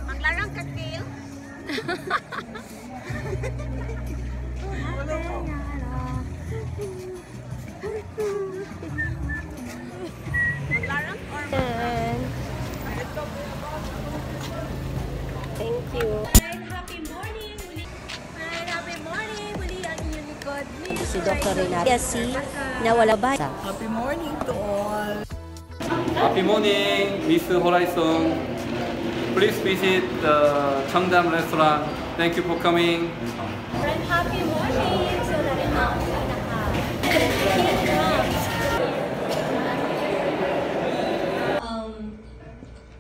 Maglarang ka, Kale. Maglarang or Thank you. happy morning. Happy morning. Muli ang inyong likod. Si Dr. Renata si nawala ba? Happy morning to all. Happy morning, Miss Horizon. Please visit the Cheongdam restaurant. Thank you for coming. Friend, happy morning. So, narin na ako sa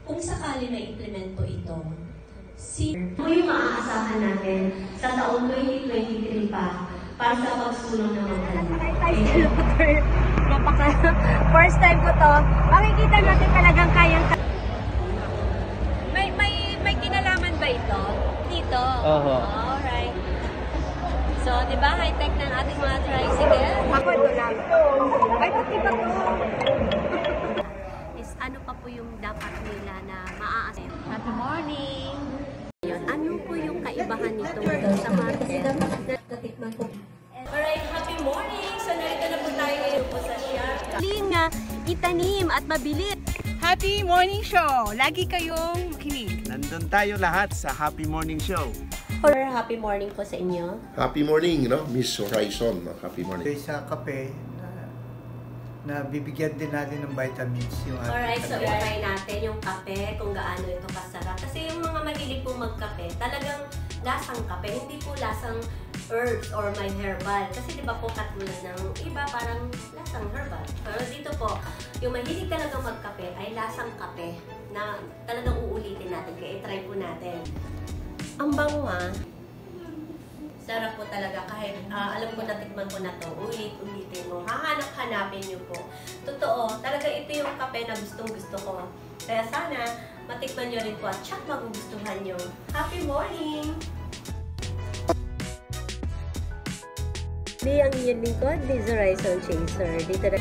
Kung sakali na implement po ito, ano yung maaasahan natin sa taong 2023 pa para sa pagsulong ng mga First time ko to. Makikita natin talagang kayang may kinalaman ba ito? Dito? Alright. So, di ba high-tech ng ating mga tricycle? Ako ito lang. Ay, pati ba to? Is ano pa po yung dapat nila na maaasahan? Happy morning! Ano po yung kaibahan nito sa mga natikman ko? Alright, happy morning! So, narito na po tayo ngayon po sa Shark. Nga, itanim at mabilis. Happy morning show! Lagi kayong makinig. Nandun tayo lahat sa Happy Morning Show. Happy morning po sa inyo. Happy morning, no? Miss Horizon. Happy morning. Sa kape, na bibigyan din natin ng vitamins yung ating Alright, so i-try natin yung kape, kung gaano ito kasarap. Kasi yung mga mahilig po magkape, talagang lasang kape, hindi po lasang herbs or may herbal. Kasi di ba po katulad ng iba, parang lasang herbal. Pero dito po, yung mahilig talagang magkape ay lasang kape na talagang uulitin natin. Kaya i-try po natin. Ang bango sarap po talaga kahit alam ko natikman ko na to, ulit-ulitin mo, hahanap-hanapin nyo po. Totoo, talaga ito yung kape na gustong-gusto ko. Kaya sana matikman nyo rin po at tsak magugustuhan nyo. Happy morning! Di ang inyong lingkod, Liz Horizon Chaser. Dito na